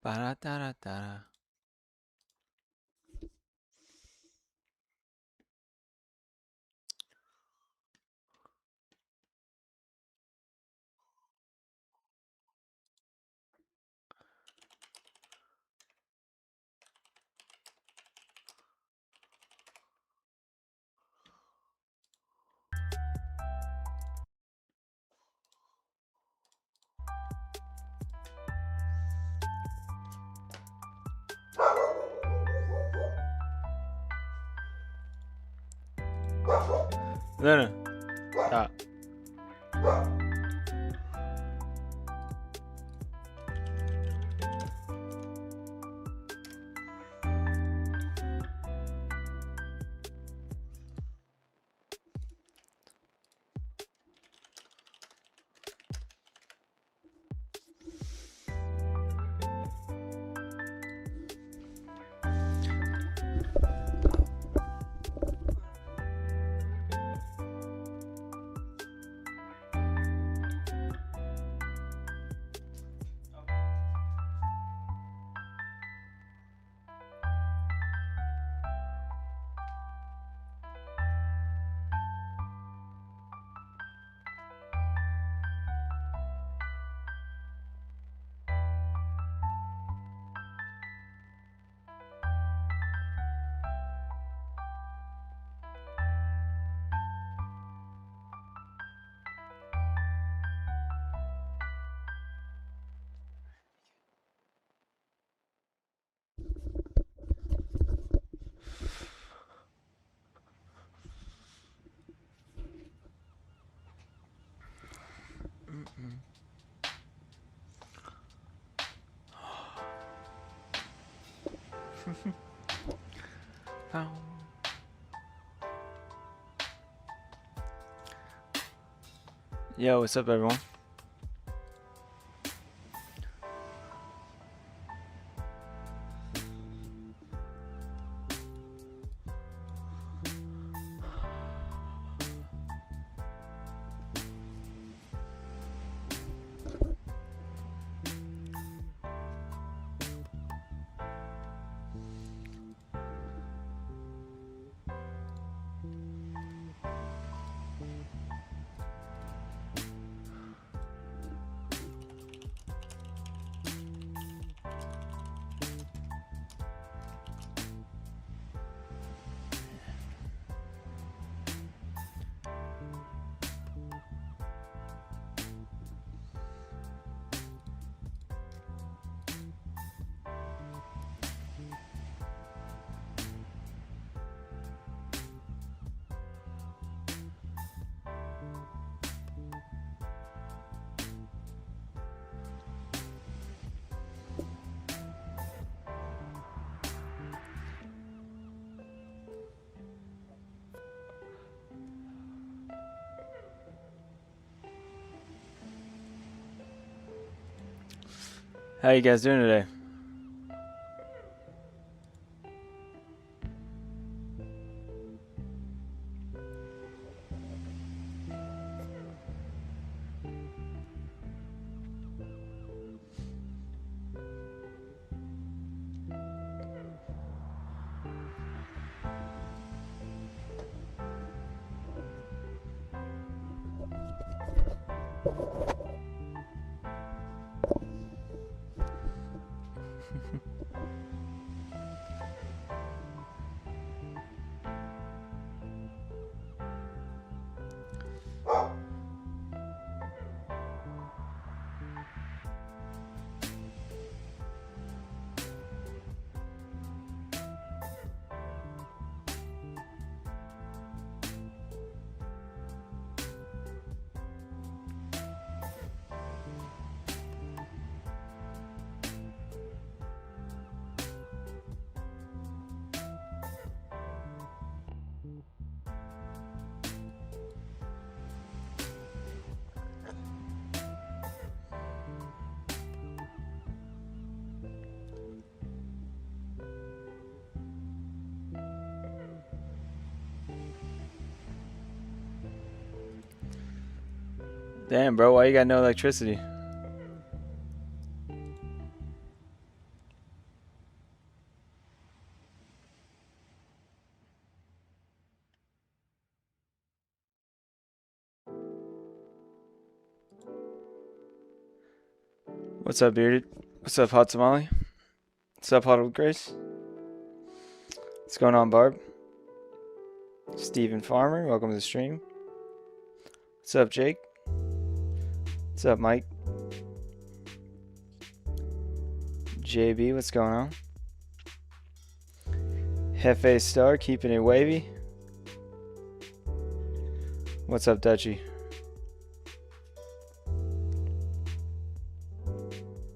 Ba-da-da-da-da. Luna, stop. Yo, what's up, everyone? How you guys doing today? Damn, bro, why you got no electricity? What's up, Bearded? What's up, Hot Tamale? What's up, Huddled Grace? What's going on, Barb? Stephen Farmer, welcome to the stream. What's up, Jake? What's up, Mike? JB, what's going on? Hefe Star, keeping it wavy. What's up, Dutchy?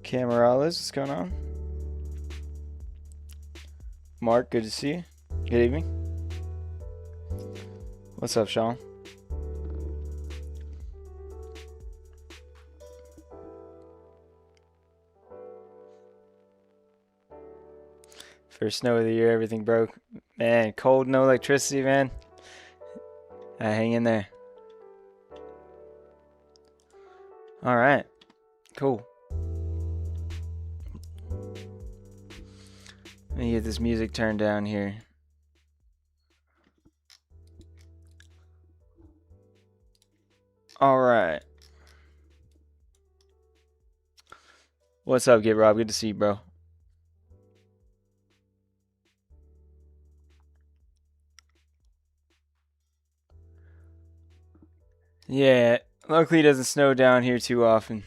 Camarales, what's going on? Mark, good to see you. Good evening. What's up, Sean? First snow of the year, everything broke. Man, cold, no electricity, man. Hang in there. All right, cool. Let me get this music turned down here. All right. What's up, Get Rob? Good to see you, bro. Yeah, luckily it doesn't snow down here too often.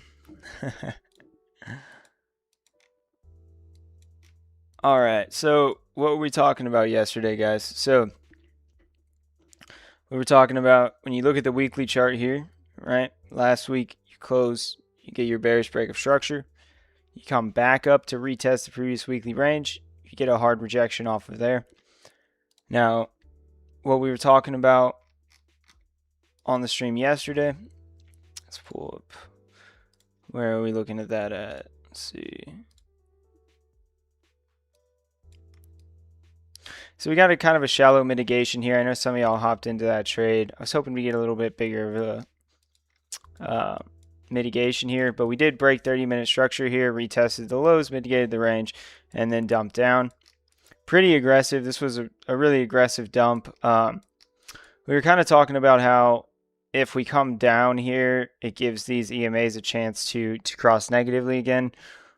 All right, so what were we talking about yesterday, guys? So we were talking about when you look at the weekly chart here, right? Last week you close, you get your bearish break of structure. You come back up to retest the previous weekly range. You get a hard rejection off of there. Now, what we were talking about on the stream yesterday, let's pull up. Where are we looking at that at? Let's see. So we got a kind of a shallow mitigation here. I know some of y'all hopped into that trade. I was hoping to get a little bit bigger of a mitigation here, but we did break 30-minute structure here, retested the lows, mitigated the range, and then dumped down. Pretty aggressive. This was a really aggressive dump. We were kind of talking about how if we come down here, it gives these EMAs a chance to cross negatively again.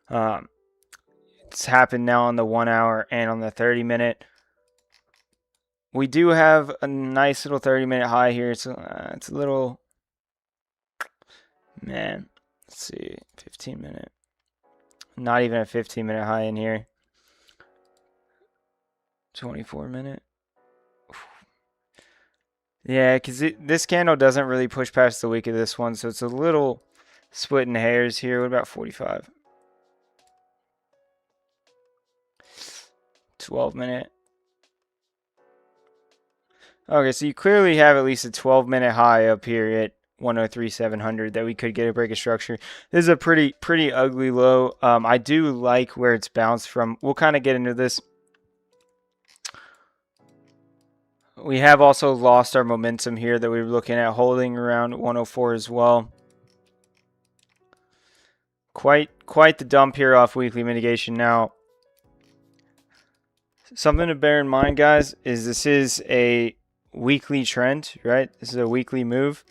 It's happened now on the 1 hour and on the 30-minute. We do have a nice little 30-minute high here. It's a little, man, let's see, 15-minute. Not even a 15-minute high in here. 24-minute. Yeah, because this candle doesn't really push past the week of this one, so it's a little splitting hairs here. What about 45? 12-minute. Okay, so you clearly have at least a 12-minute high up here at 103,700 that we could get a break of structure. This is a pretty ugly low. I do like where it's bounced from. We'll kind of get into this. We have also lost our momentum here that we were looking at holding around 104 as well. Quite the dump here off weekly mitigation. Now, something to bear in mind, guys, is this is a weekly trend, right? This is a weekly move.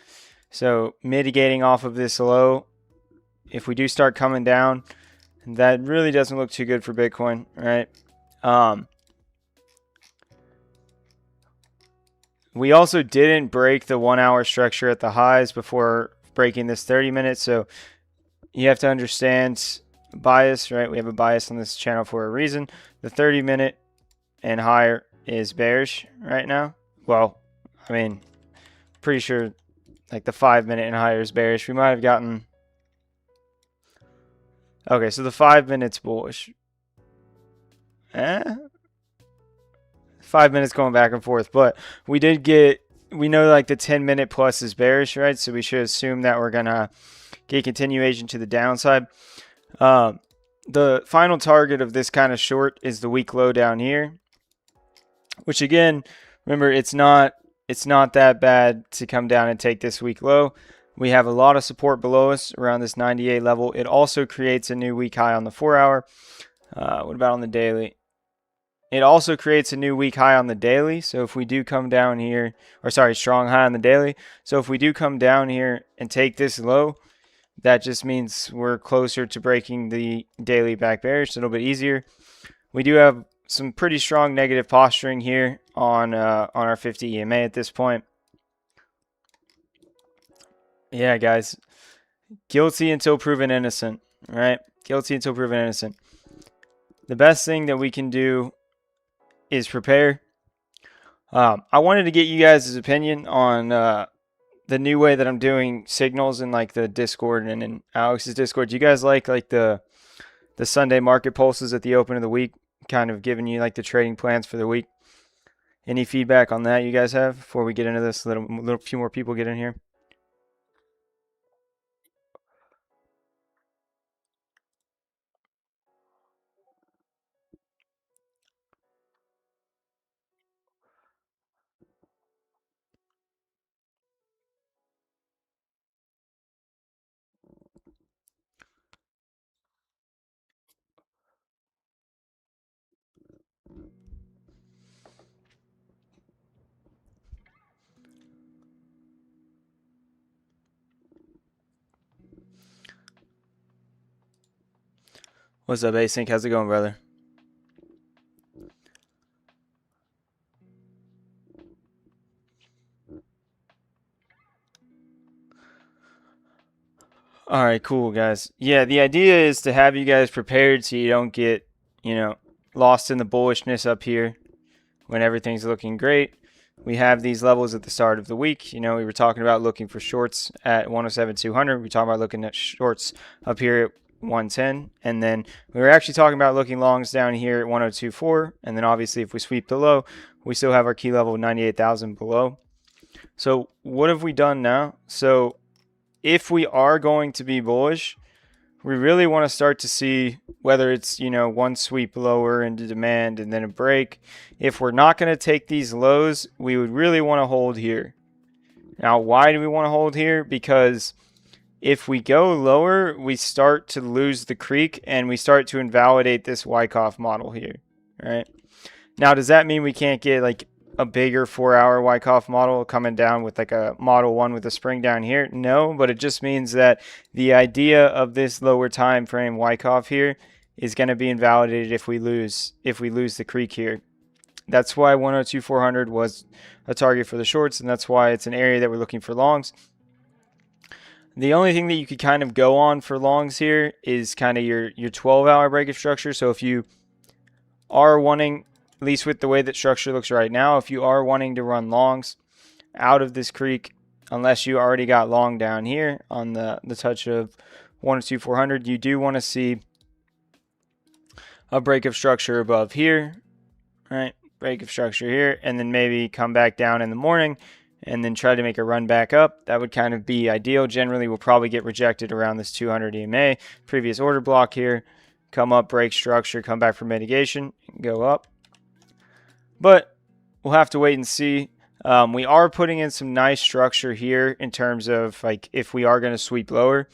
So mitigating off of this low, if we do start coming down, that really doesn't look too good for Bitcoin, right? We also didn't break the 1 hour structure at the highs before breaking this 30 minutes. So you have to understand bias, right? We have a bias on this channel for a reason. The 30-minute and higher is bearish right now. Well, I mean, pretty sure like the 5-minute and higher is bearish. We might have gotten, okay, so the 5 minutes bullish. 5 minutes going back and forth, but we did get, we know like the 10-minute plus is bearish, right? So we should assume that we're gonna get continuation to the downside. The final target of this kind of short is the week low down here, which again, remember, it's not that bad to come down and take this week low. We have a lot of support below us around this 98 level. It also creates a new week high on the 4 hour. What about on the daily? It also creates a new week high on the daily. So if we do come down here, or sorry, strong high on the daily. So if we do come down here and take this low, That just means we're closer to breaking the daily back bearish, a little bit easier. We do have some pretty strong negative posturing here on our 50 EMA at this point. Yeah, guys, guilty until proven innocent, right? Guilty until proven innocent. The best thing that we can do is prepare. I wanted to get you guys' opinion on the new way that I'm doing signals in like the Discord and in Alex's Discord. Do you guys like the Sunday market pulses at the open of the week, kind of giving you like the trading plans for the week? Any feedback on that you guys have before we get into this? A little few more people get in here. What's up, Async? How's it going, brother? All right, cool, guys. Yeah, the idea is to have you guys prepared so you don't get, lost in the bullishness up here when everything's looking great. We have these levels at the start of the week. We were talking about looking for shorts at 107.200. We talked about looking at shorts up here at 110. And then we were actually talking about looking longs down here at 102.4. And then obviously if we sweep the low, we still have our key level 98,000 below. So what have we done now? So if we are going to be bullish, we really want to start to see whether it's, one sweep lower into demand and then a break. If we're not going to take these lows, we would really want to hold here. Now, why do we want to hold here? Because if we go lower, we start to lose the creek and we start to invalidate this Wyckoff model here, right? Now, does that mean we can't get like a bigger 4-hour Wyckoff model coming down with like a model 1 with a spring down here? No, but it just means that the idea of this lower time frame Wyckoff here is going to be invalidated if we lose the creek here. That's why 102.400 was a target for the shorts, and that's why it's an area that we're looking for longs. The only thing that you could kind of go on for longs here is kind of your 12-hour breakup structure. So if you are wanting, at least with the way that structure looks right now, if you are wanting to run longs out of this creek, unless you already got long down here on the touch of 102.400, you do want to see a breakup structure above here, right? Breakup structure here, and then maybe come back down in the morning and then try to make a run back up. That would kind of be ideal. Generally, we'll probably get rejected around this 200 EMA, previous order block here, come up, break structure, come back for mitigation, go up. But we'll have to wait and see. We are putting in some nice structure here in terms of like if we are going to sweep lower.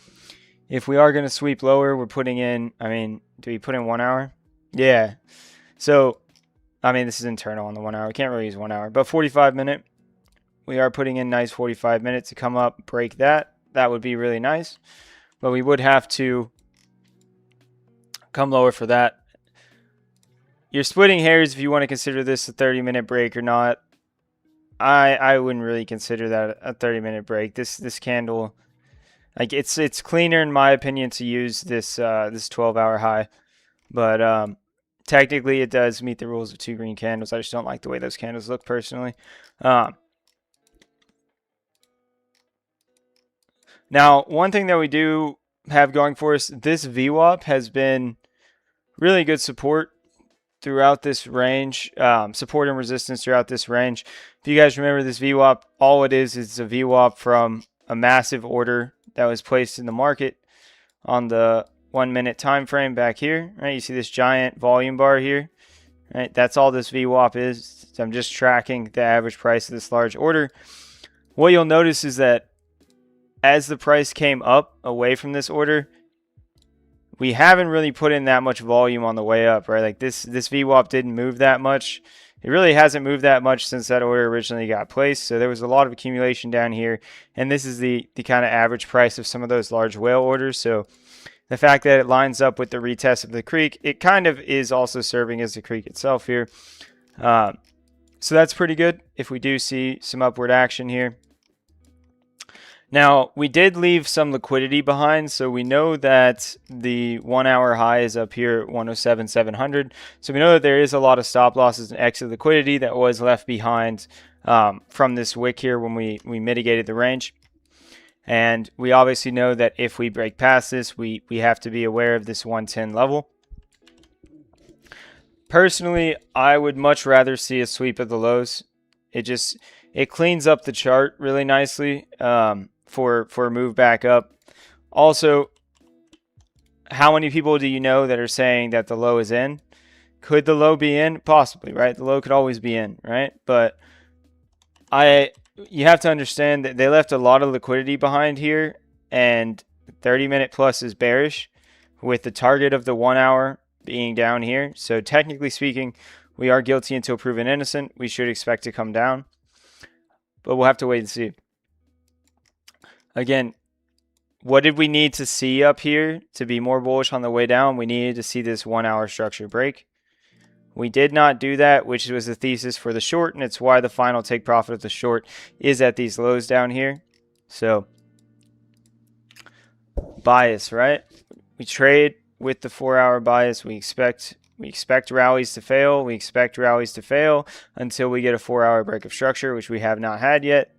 If we are going to sweep lower, we're putting in, do we put in 1 hour? Yeah. So, this is internal on the 1 hour. We can't really use 1 hour, but 45 minute. We are putting in nice 45 minutes to come up, break that. That would be really nice. But we would have to come lower for that. You're splitting hairs if you want to consider this a 30-minute break or not. I wouldn't really consider that a 30-minute break. This candle, like it's cleaner in my opinion to use this 12-hour high, but technically it does meet the rules of 2 green candles. I just don't like the way those candles look personally. Now, one thing that we do have going for us, this VWAP has been really good support throughout this range, support and resistance throughout this range. If you guys remember this VWAP, all it is a VWAP from a massive order that was placed in the market on the 1 minute time frame back here, right? You see this giant volume bar here, right? That's all this VWAP is. So I'm just tracking the average price of this large order. What you'll notice is that as the price came up away from this order, we haven't really put in that much volume on the way up, right? Like this VWAP didn't move that much. It really hasn't moved that much since that order originally got placed. So there was a lot of accumulation down here. And this is the kind of average price of some of those large whale orders. So the fact that it lines up with the retest of the creek, it kind of is also serving as the creek itself here. So that's pretty good if we do see some upward action here. Now, we did leave some liquidity behind, so we know that the 1 hour high is up here at 107,700. So we know that there is a lot of stop losses and exit liquidity that was left behind from this wick here when we mitigated the range. And we obviously know that if we break past this, we have to be aware of this 110 level. Personally, I would much rather see a sweep of the lows. It cleans up the chart really nicely for a move back up. Also, how many people do you know that are saying that the low is in? Could the low be in? Possibly, right? The low could always be in, right? But you have to understand that they left a lot of liquidity behind here, and 30-minute plus is bearish with the target of the 1 hour being down here. So technically speaking, we are guilty until proven innocent. We should expect to come down, but we'll have to wait and see. Again, what did we need to see up here to be more bullish on the way down? We needed to see this 1 hour structure break. We did not do that, which was the thesis for the short, and it's why the final take profit of the short is at these lows down here. So, bias, right? We trade with the 4 hour bias. We expect rallies to fail. We expect rallies to fail until we get a 4 hour break of structure, which we have not had yet.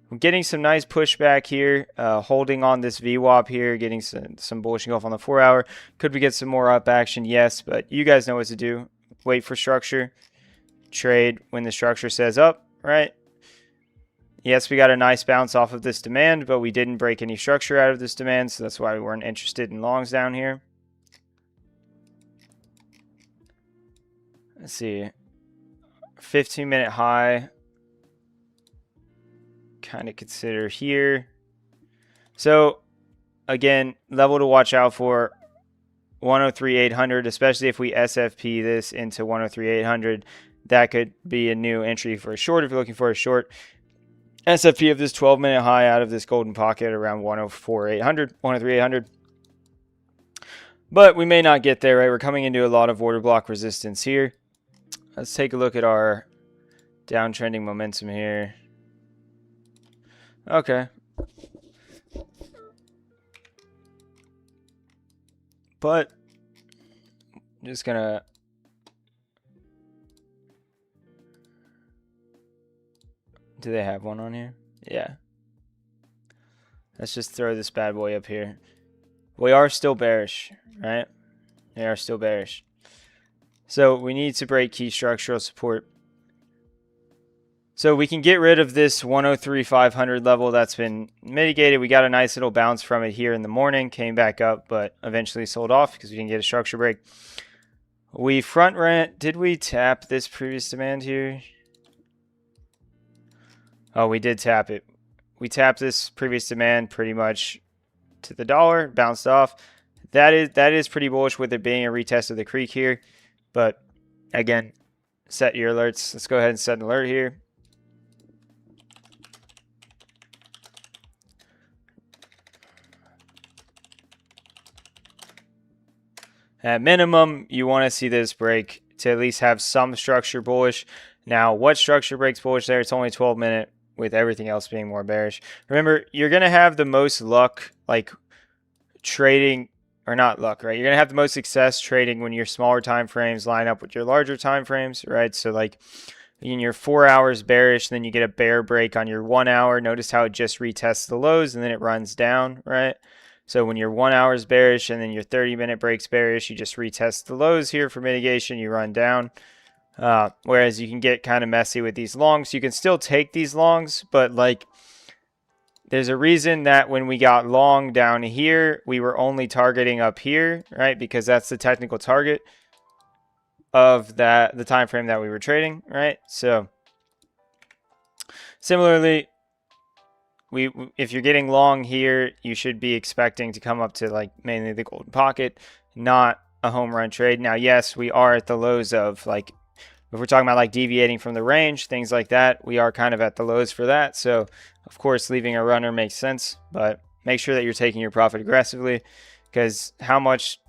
We're getting some nice pushback here, holding on this VWAP here, getting some bullish engulf on the 4 hour. Could we get some more up action? Yes, but you guys know what to do. Wait for structure. Trade when the structure says up, right? Yes, we got a nice bounce off of this demand, but we didn't break any structure out of this demand, so that's why we weren't interested in longs down here. Let's see. 15-minute high. Kind of consider here. So again, level to watch out for 103,800, especially if we SFP this into 103,800. That could be a new entry for a short if you're looking for a short. SFP of this 12-minute high out of this golden pocket around 104,800, 103,800. But we may not get there, right? We're coming into a lot of order block resistance here. Let's take a look at our downtrending momentum here. Okay. But I'm just gonna do they have one on here? Yeah. Let's just throw this bad boy up here. We are still bearish, right? They are still bearish. So we need to break key structural support. So we can get rid of this 103,500 level that's been mitigated. We got a nice little bounce from it here in the morning, came back up, but eventually sold off because we didn't get a structure break. We front ran. Did we tap this previous demand here? Oh, we did tap it. We tapped this previous demand pretty much to the dollar, bounced off. That is pretty bullish with it being a retest of the creek here. But again, set your alerts. Let's go ahead and set an alert here. At minimum, you want to see this break to at least have some structure bullish. Now, what structure breaks bullish there? It's only 12-minute with everything else being more bearish. Remember, you're going to have the most luck, like trading, or not luck, right? You're going to have the most success trading when your smaller time frames line up with your larger time frames, right? So like in your 4 hours bearish, then you get a bear break on your 1 hour. Notice how it just retests the lows and then it runs down, right? So when your 1 hour is bearish and then your 30-minute breaks bearish, you just retest the lows here for mitigation, you run down. Whereas you can get kind of messy with these longs. You can still take these longs, but like there's a reason that when we got long down here, we were only targeting up here, right? Because that's the technical target of the time frame that we were trading, right? So similarly, if you're getting long here, you should be expecting to come up to like mainly the golden pocket, not a home run trade. Now, yes, we are at the lows of, like, if we're talking about like deviating from the range, things like that, we are kind of at the lows for that. So, of course, leaving a runner makes sense, but make sure that you're taking your profit aggressively, because how much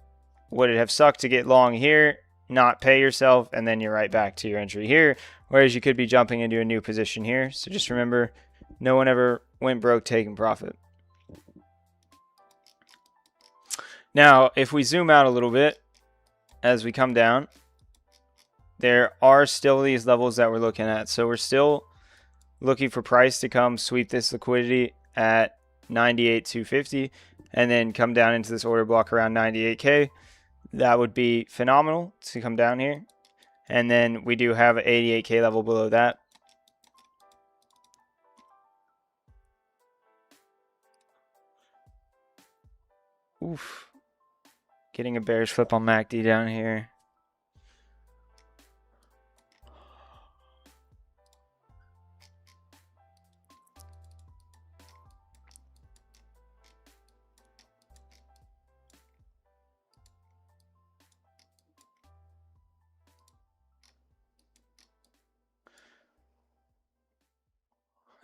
would it have sucked to get long here, not pay yourself, and then you're right back to your entry here, whereas you could be jumping into a new position here. So just remember, no one ever went broke taking profit. Now, if we zoom out a little bit as we come down, there are still these levels that we're looking at. So we're still looking for price to come sweep this liquidity at 98,250 and then come down into this order block around 98K. That would be phenomenal to come down here. And then we do have an 88K level below that. Oof. Getting a bearish flip on MACD down here.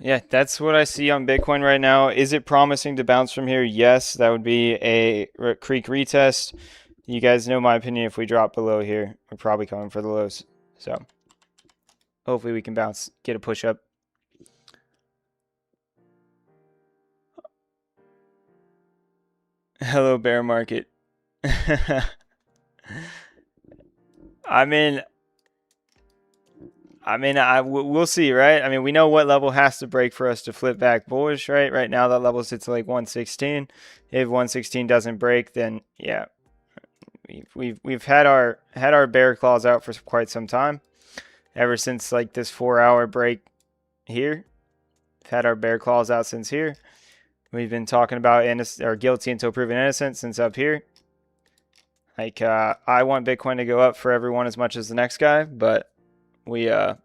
Yeah, that's what I see on Bitcoin right now. Is it promising to bounce from here? Yes, that would be a creek retest. You guys know my opinion. If we drop below here, we're probably coming for the lows. So hopefully we can bounce, get a push up. Hello, bear market. we'll see, right? I mean, we know what level has to break for us to flip back bullish, right? Right now, that level sits at like 116. If 116 doesn't break, then yeah, we've had our bear claws out for quite some time, ever since like this 4-hour break here. We've had our bear claws out since here. We've been talking about guilty until proven innocent since up here. Like, I want Bitcoin to go up for everyone as much as the next guy, but Rich,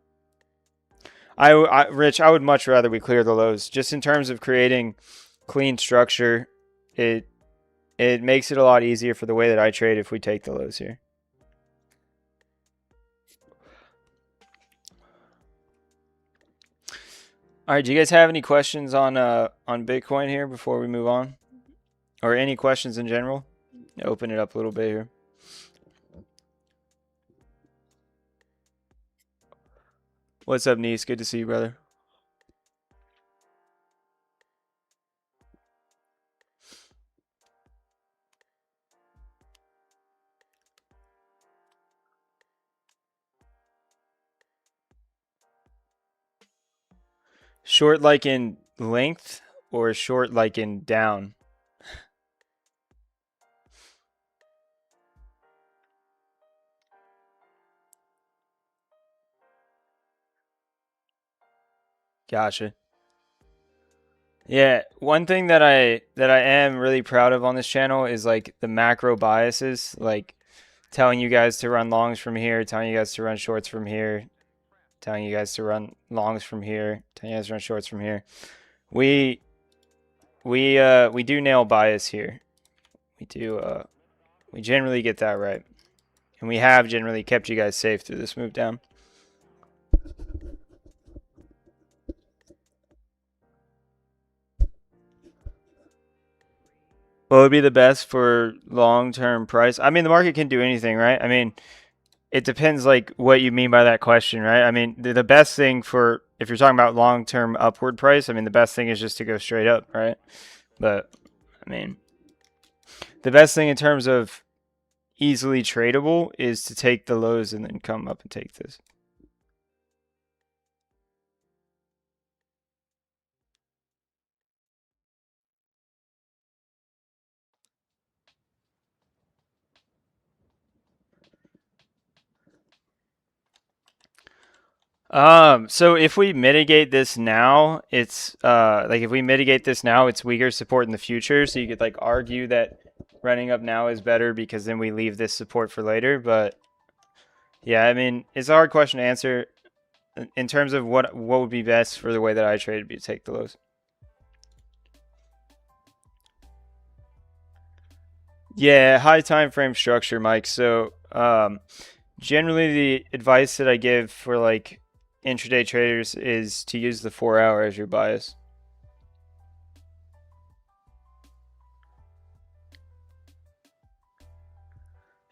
I would much rather we clear the lows. Just in terms of creating clean structure, it makes it a lot easier for the way that I trade if we take the lows here. All right, do you guys have any questions on Bitcoin here before we move on? Or any questions in general? Open it up a little bit here. What's up, Nice? Good to see you, brother. Short like in length or short like in down? Gotcha. Yeah, one thing that I am really proud of on this channel is like the macro biases, like telling you guys to run longs from here, telling you guys to run shorts from here, telling you guys to run longs from here, telling you guys to run shorts from here. We do nail bias here. We generally get that right. And we have generally kept you guys safe through this move down. What would be the best for long-term price? I mean, the market can do anything, right? I mean, it depends like what you mean by that question, right? I mean, the best thing for, if you're talking about long-term upward price, I mean, the best thing is just to go straight up, right? But I mean, the best thing in terms of easily tradable is to take the lows and then come up and take this. So if we mitigate this now, it's like if we mitigate this now, it's weaker support in the future. So you could like argue that running up now is better because then we leave this support for later. But yeah, I mean, it's a hard question to answer in terms of what would be best for the way that I trade, would be to take the lows. Yeah, high time frame structure, Mike. So generally the advice that I give for like intraday traders is to use the 4 hour as your bias.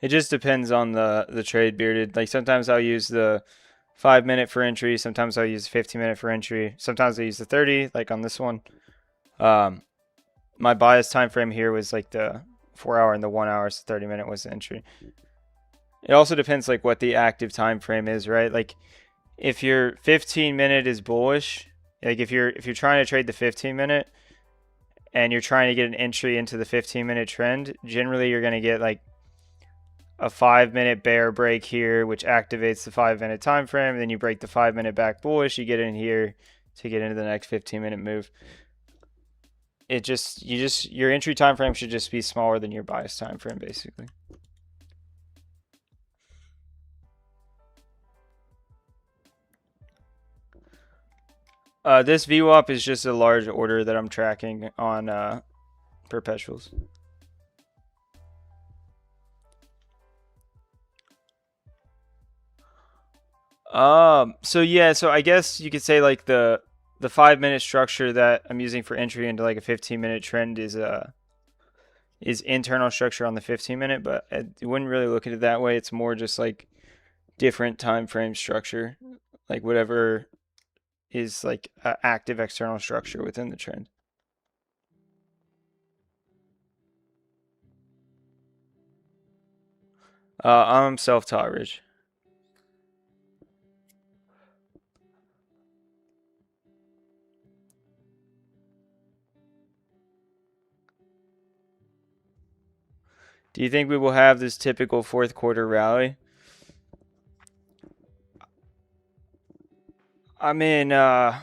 It just depends on the trade, bearded. Like sometimes I'll use the 5 minute for entry, sometimes I'll use the 15 minute for entry, sometimes I use the 30, like on this one. Um, my bias time frame here was like the 4 hour and the 1 hour, so 30 minute was the entry. It also depends like what the active time frame is, right? Like if your 15 minute is bullish, like if you're trying to trade the 15 minute and you're trying to get an entry into the 15 minute trend, generally you're going to get like a 5 minute bear break here, which activates the 5 minute time frame. And then you break the 5 minute back bullish, you get in here to get into the next 15 minute move. Your entry time frame should just be smaller than your bias time frame, basically. This VWAP is just a large order that I'm tracking on perpetuals. So I guess you could say like the 5 minute structure that I'm using for entry into like a 15 minute trend is internal structure on the 15 minute, but I wouldn't really look at it that way. It's more just like different time frame structure, like whatever is like active external structure within the trend. I'm self-taught, Rich. Do you think we will have this typical fourth quarter rally? I mean, the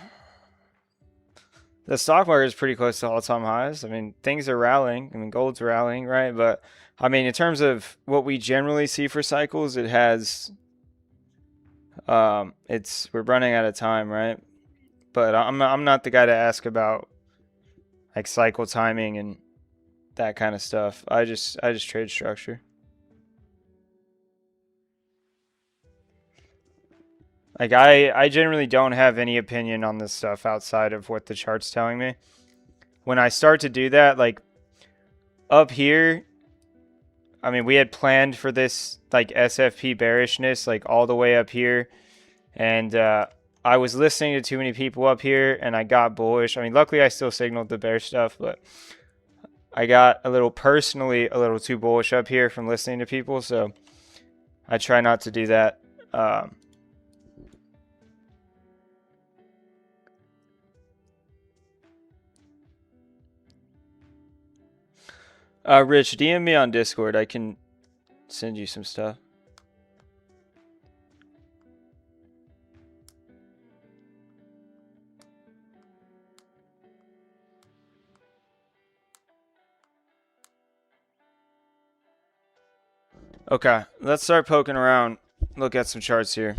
stock market is pretty close to all-time highs. I mean, things are rallying. I mean, gold's rallying, right? But I mean, in terms of what we generally see for cycles, it has it's we're running out of time, right? But I'm not the guy to ask about like cycle timing and that kind of stuff. I just trade structure. Like I generally don't have any opinion on this stuff outside of what the chart's telling me. When I start to do that, like up here, I mean, we had planned for this like SFP bearishness like all the way up here, and I was listening to too many people up here, and I got bullish. I mean, luckily I still signaled the bear stuff, but I got a little personally a little too bullish up here from listening to people, so I try not to do that. Um, Rich, DM me on Discord. I can send you some stuff. Okay, let's start poking around. Look at some charts here.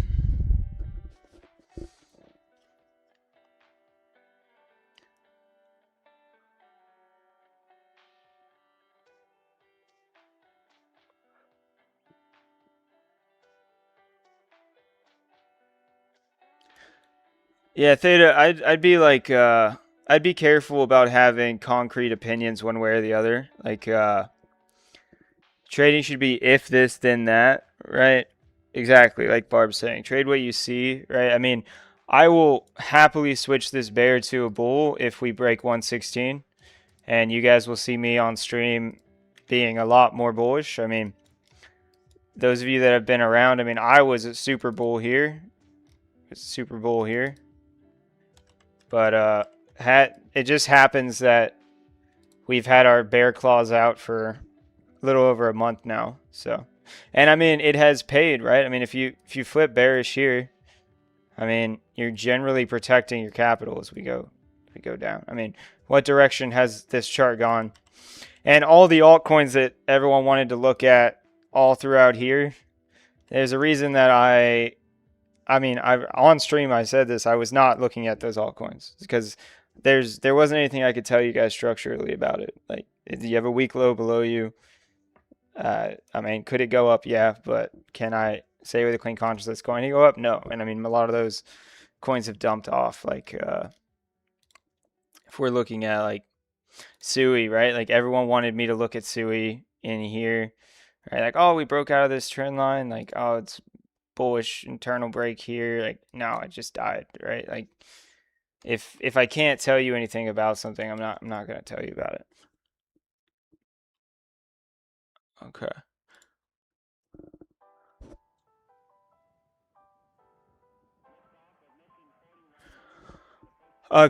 Yeah, Theta, I'd be like I'd be careful about having concrete opinions one way or the other. Like trading should be if this then that, right? Exactly, like Barb's saying. Trade what you see, right? I mean, I will happily switch this bear to a bull if we break 116, and you guys will see me on stream being a lot more bullish. I mean, those of you that have been around, I mean, I was a super bull here. Super bull here. But it just happens that we've had our bear claws out for a little over a month now. So, and I mean, it has paid, right? I mean, if you flip bearish here, I mean, you're generally protecting your capital as we go down. I mean, what direction has this chart gone? And all the altcoins that everyone wanted to look at all throughout here, there's a reason that I mean, on stream I said this. I was not looking at those altcoins because there wasn't anything I could tell you guys structurally about it. Like, you have a weak low below you. I mean, could it go up? Yeah, but can I say with a clean conscience it's going to go up? No. And I mean, a lot of those coins have dumped off. Like, if we're looking at like Sui, right? Like everyone wanted me to look at Sui in here, right? Like, oh, we broke out of this trend line. Like, oh, it's bullish internal break here. Like, no, it just died, right? Like, if I can't tell you anything about something, I'm not gonna tell you about it. Okay.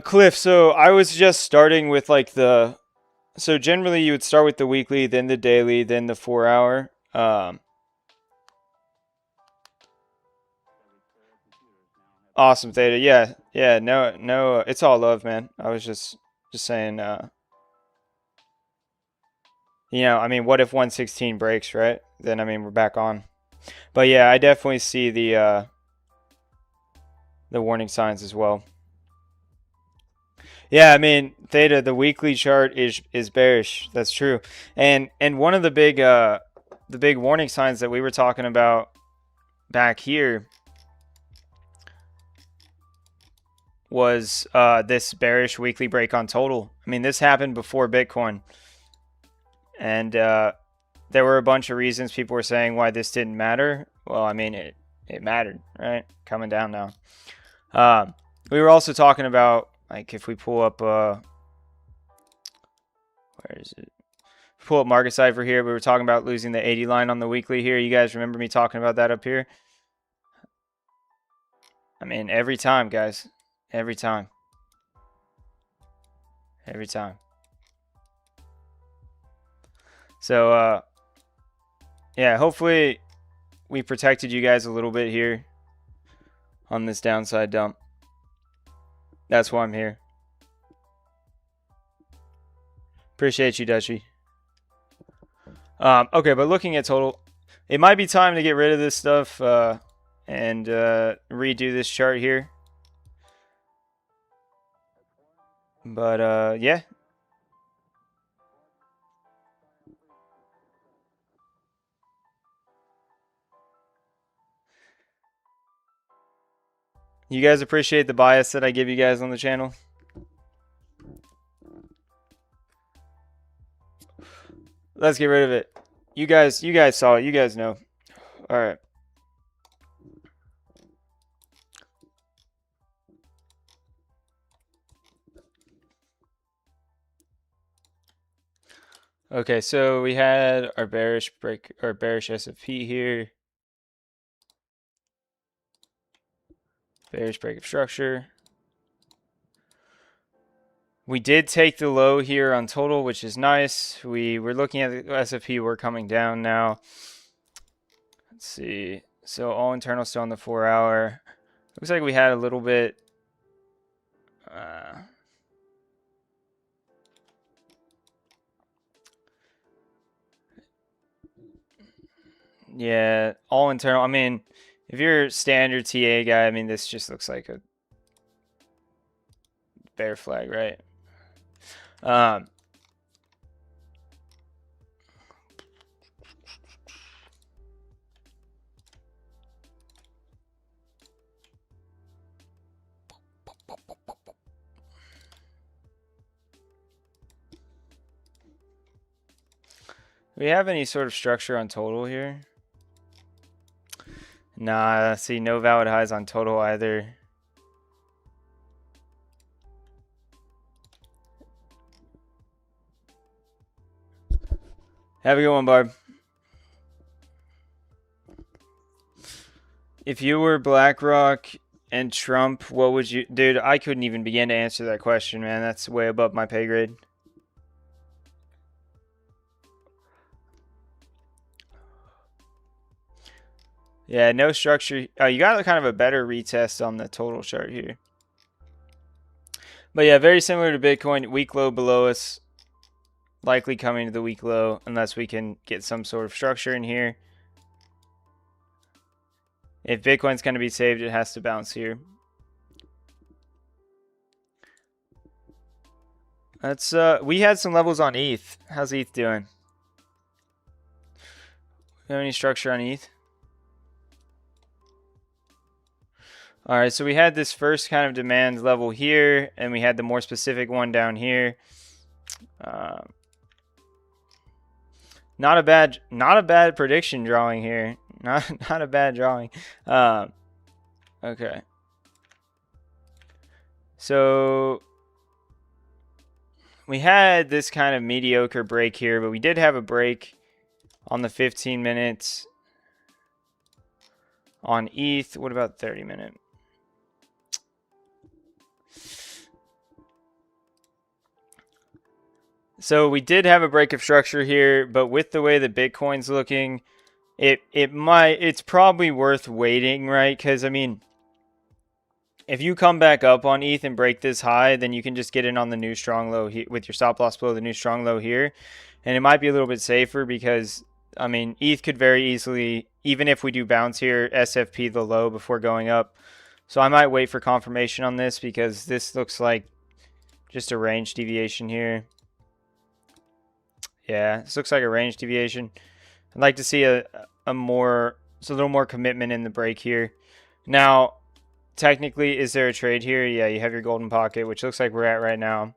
Cliff, so I was just starting with like so generally you would start with the weekly, then the daily, then the 4 hour. Awesome, Theta. Yeah, yeah. No, no. It's all love, man. I was just saying. I mean, what if 116 breaks, right? Then I mean, we're back on. But yeah, I definitely see the warning signs as well. Yeah, I mean, Theta, the weekly chart is bearish. That's true. And one of the big warning signs that we were talking about back here was this bearish weekly break on total. I mean, this happened before Bitcoin. And there were a bunch of reasons people were saying why this didn't matter. Well, I mean, it mattered, right? Coming down now. We were also talking about, like, if we pull up, where is it? Pull up Market Cipher here. We were talking about losing the 80 line on the weekly here. You guys remember me talking about that up here? I mean, every time, guys. Every time. Every time. So, yeah, hopefully we protected you guys a little bit here on this downside dump. That's why I'm here. Appreciate you, Dutchy. Okay, but looking at total, it might be time to get rid of this stuff and redo this chart here. But yeah. You guys appreciate the bias that I give you guys on the channel? Let's get rid of it. You guys saw it. You guys know. All right. Okay, so we had our bearish break, our bearish SFP here. Bearish break of structure. We did take the low here on total, which is nice. We were looking at the SFP. We're coming down now. Let's see. So all internal still on the 4 hour. Looks like we had a little bit. Yeah, all internal. I mean, if you're a standard TA guy, I mean, this just looks like a bear flag, right? Do we have any sort of structure on total here? Nah, see, no valid highs on total either. Have a good one, Barb. If you were BlackRock and Trump, what would you... Dude, I couldn't even begin to answer that question, man. That's way above my pay grade. Yeah, no structure. Oh, you got kind of a better retest on the total chart here. But yeah, very similar to Bitcoin. Weak low below us. Likely coming to the weak low unless we can get some sort of structure in here. If Bitcoin's going to be saved, it has to bounce here. That's we had some levels on ETH. How's ETH doing? Have any structure on ETH? All right, so we had this first kind of demand level here, and we had the more specific one down here. Not a bad prediction drawing here. Not a bad drawing. Okay. So we had this kind of mediocre break here, but we did have a break on the 15 minutes on ETH. What about 30 minute? So we did have a break of structure here, but with the way that Bitcoin's looking, it's probably worth waiting, right? Because I mean, if you come back up on ETH and break this high, then you can just get in on the new strong low with your stop loss below the new strong low here, and it might be a little bit safer because I mean ETH could very easily, even if we do bounce here, SFP the low before going up. So I might wait for confirmation on this because this looks like just a range deviation here. Yeah, this looks like a range deviation. I'd like to see a little more commitment in the break here. Now, technically, is there a trade here? Yeah, you have your golden pocket, which looks like we're at right now.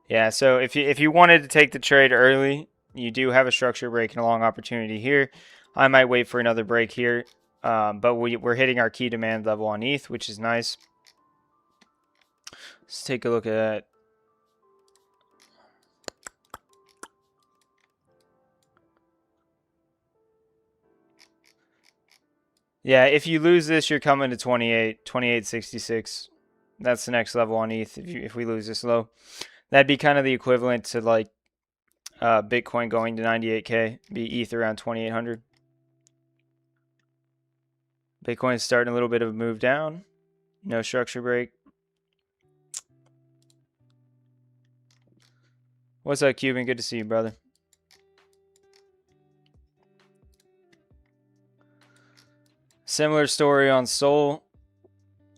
Yeah, so if you wanted to take the trade early, you do have a structure break and a long opportunity here. I might wait for another break here, but we're hitting our key demand level on ETH, which is nice. Let's take a look at yeah, if you lose this, you're coming to 28.66. That's the next level on ETH if we lose this low. That'd be kind of the equivalent to like Bitcoin going to 98K, be ETH around 2,800. Bitcoin's starting a little bit of a move down. No structure break. What's up, Cuban? Good to see you, brother. Similar story on SOL.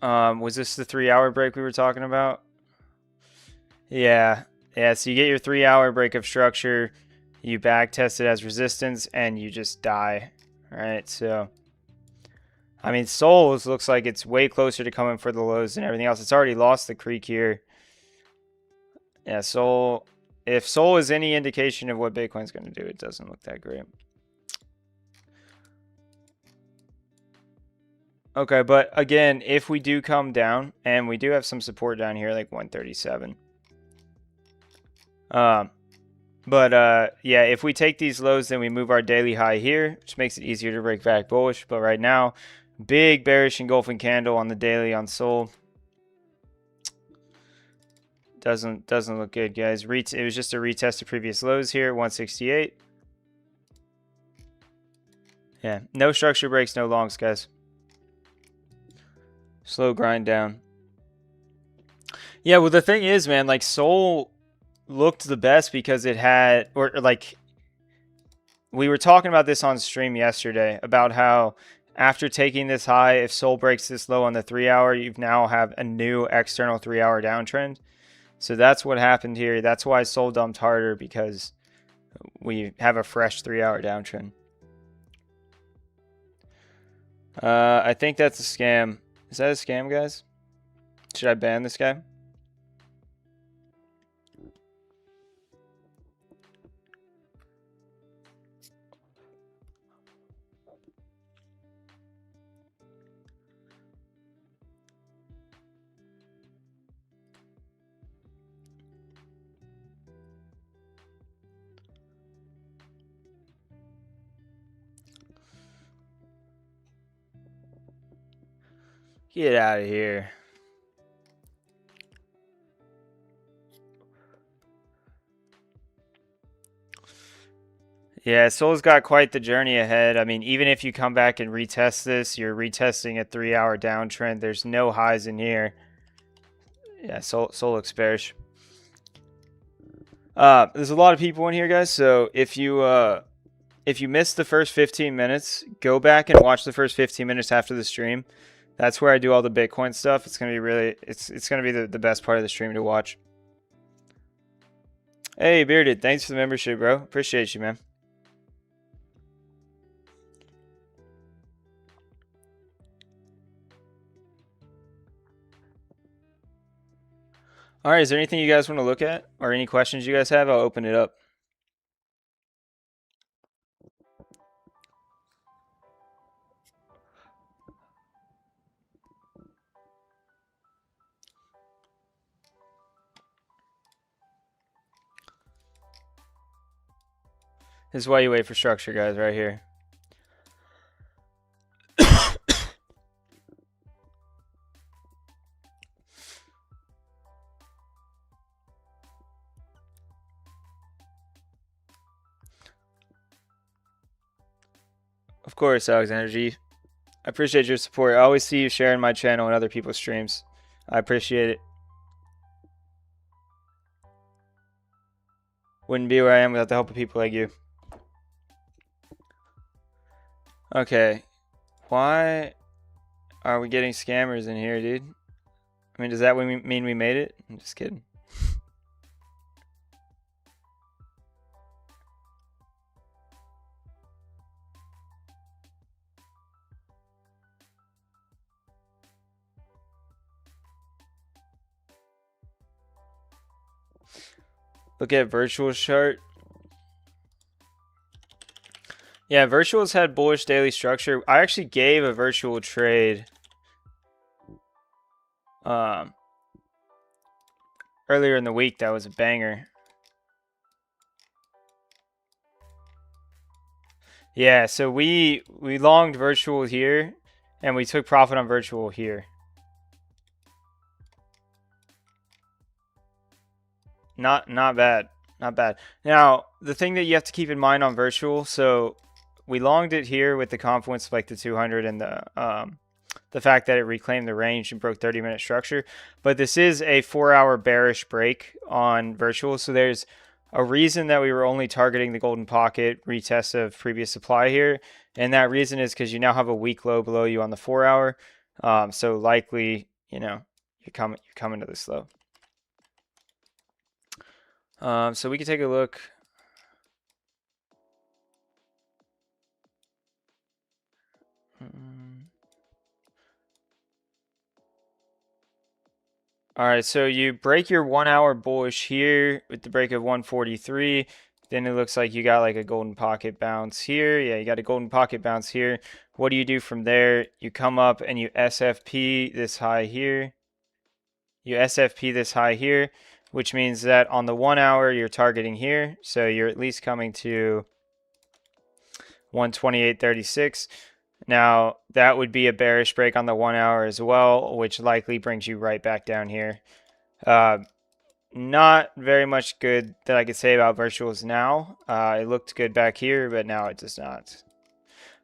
Was this the 3-hour break we were talking about? Yeah. Yeah, so you get your 3-hour break of structure, you back test it as resistance, and you just die. Alright, so I mean SOL looks like it's way closer to coming for the lows than everything else. It's already lost the creek here. Yeah, SOL, if SOL is any indication of what Bitcoin's going to do, it doesn't look that great. Okay, but again, if we do come down, and we do have some support down here, like 137. Yeah, if we take these lows, then we move our daily high here, which makes it easier to break back bullish. But right now, big bearish engulfing candle on the daily on SOL. Doesn't look good, guys. It was just a retest of previous lows here, 168. Yeah, no structure breaks, no longs, guys. Slow grind down. Yeah, well, the thing is, man, like SOL looked the best because it had, or like, we were talking about this on stream yesterday about how after taking this high, if SOL breaks this low on the 3-hour, you now have a new external 3-hour downtrend. So that's what happened here. That's why SOL dumped harder, because we have a fresh 3-hour downtrend. I think that's a scam. Is that a scam, guys? Should I ban this guy? Get out of here. Yeah, SOL's got quite the journey ahead. I mean, even if you come back and retest this, you're retesting a 3-hour downtrend. There's no highs in here. Yeah, SOL looks bearish. There's a lot of people in here, guys. So if you missed the first 15 minutes, go back and watch the first 15 minutes after the stream. That's where I do all the Bitcoin stuff. It's gonna be really, it's gonna be the best part of the stream to watch. Hey, Bearded, thanks for the membership, bro. Appreciate you, man. All right, is there anything you guys want to look at or any questions you guys have? I'll open it up. This is why you wait for structure, guys, right here. Of course, Alexander G. I appreciate your support. I always see you sharing my channel and other people's streams. I appreciate it. Wouldn't be where I am without the help of people like you. Okay. Why are we getting scammers in here, dude? I mean, does that mean we made it? I'm just kidding. Look at virtual chart. Yeah, virtuals had bullish daily structure. I actually gave a virtual trade earlier in the week. That was a banger. Yeah, so we longed virtual here and we took profit on virtual here. Not bad. Not bad. Now, the thing that you have to keep in mind on virtual, so we longed it here with the confluence of like the 200 and the fact that it reclaimed the range and broke 30-minute structure. But this is a 4-hour bearish break on virtual, so there's a reason that we were only targeting the golden pocket retest of previous supply here, and that reason is because you now have a weak low below you on the 4-hour. So likely, you know, you're coming to this low. So we can take a look. All right, so you break your 1-hour bullish here with the break of 143. Then it looks like you got like a golden pocket bounce here. Yeah, you got a golden pocket bounce here. What do you do from there? You come up and you SFP this high here. You SFP this high here, which means that on the 1-hour you're targeting here. So you're at least coming to 128.36. Now, that would be a bearish break on the 1-hour as well, which likely brings you right back down here. Not very much good that I could say about virtuals now. It looked good back here, but now it does not.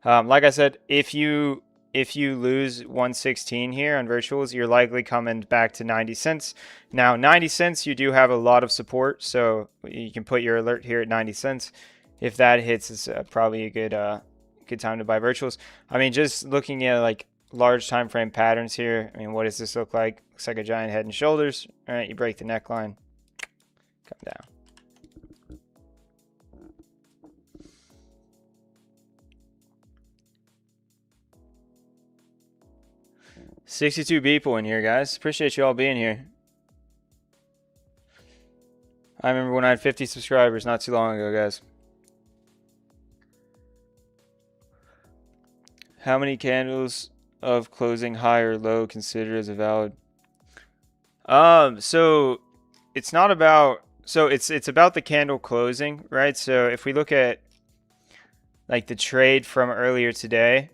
Like I said, if you lose 116 here on virtuals, you're likely coming back to 90 cents. Now, 90 cents, you do have a lot of support, so you can put your alert here at 90 cents. If that hits, it's probably a good time to buy virtuals. I mean, just looking at like large time frame patterns here. I mean, what does this look like? Looks like a giant head and shoulders. All right, you break the neckline, come down. $62 people in here, guys. Appreciate you all being here. I remember when I had 50 subscribers not too long ago, guys. How many candles of closing high or low considered as a valid? So it's not about, so it's about the candle closing, right? So if we look at like the trade from earlier today,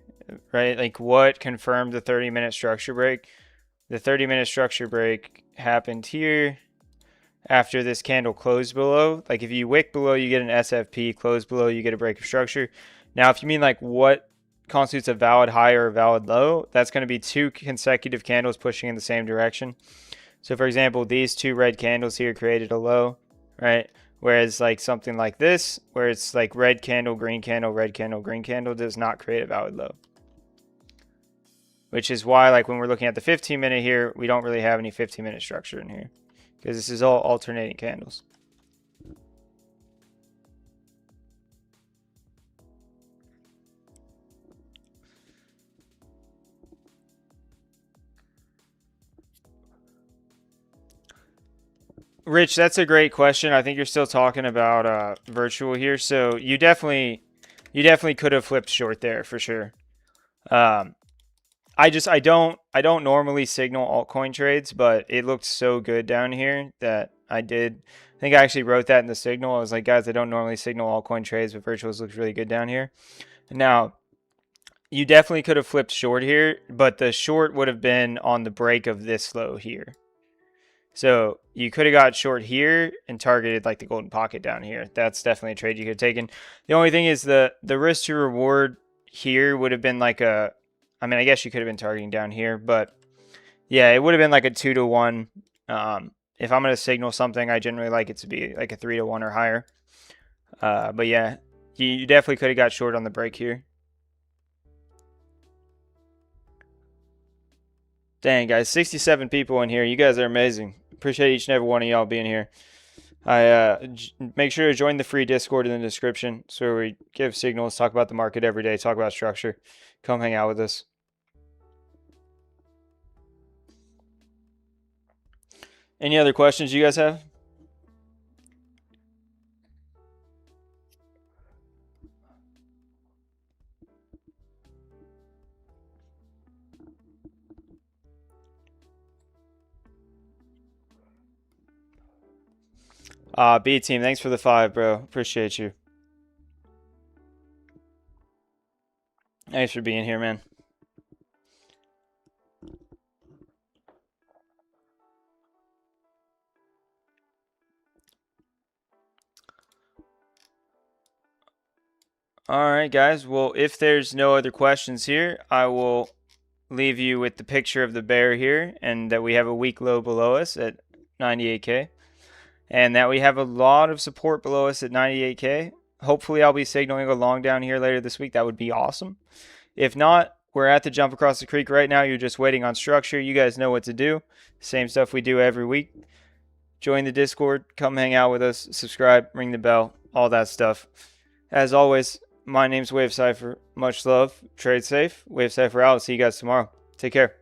right? Like what confirmed the 30-minute structure break? The 30-minute structure break happened here after this candle closed below. Like if you wick below, you get an SFP, close below, you get a break of structure. Now, if you mean like what constitutes a valid high or a valid low, that's going to be 2 consecutive candles pushing in the same direction. So for example, these 2 red candles here created a low, right? Whereas like something like this, where it's like red candle, green candle, red candle, green candle, does not create a valid low. Which is why like when we're looking at the 15-minute here, we don't really have any 15-minute structure in here, because this is all alternating candles. Rich, that's a great question. I think you're still talking about virtual here. So you definitely could have flipped short there for sure. Um, I don't normally signal altcoin trades, but it looked so good down here that I did. I think I actually wrote that in the signal. I was like, guys, I don't normally signal altcoin trades, but virtuals looks really good down here. Now, you definitely could have flipped short here, but the short would have been on the break of this low here. So you could have got short here and targeted like the golden pocket down here. That's definitely a trade you could have taken. The only thing is the risk to reward here would have been like a, I mean, I guess you could have been targeting down here, but yeah, it would have been like a 2-to-1. If I'm going to signal something, I generally like it to be like a 3-to-1 or higher. But yeah, you definitely could have got short on the break here. Dang, guys, 67 people in here. You guys are amazing. Appreciate each and every one of y'all being here. Make sure to join the free Discord in the description. So we give signals, talk about the market every day, talk about structure. Come hang out with us. Any other questions you guys have? B team, thanks for the 5, bro. Appreciate you. Thanks for being here, man. All right, guys. Well, if there's no other questions here, I will leave you with the picture of the bear here, and that we have a weak low below us at 98K, and that we have a lot of support below us at 98K. Hopefully, I'll be signaling a long down here later this week. That would be awesome. If not, we're at the jump across the creek right now. You're just waiting on structure. You guys know what to do. Same stuff we do every week. Join the Discord. Come hang out with us. Subscribe. Ring the bell. All that stuff. As always, my name's Wave Cipher. Much love. Trade safe. Wave Cipher out. See you guys tomorrow. Take care.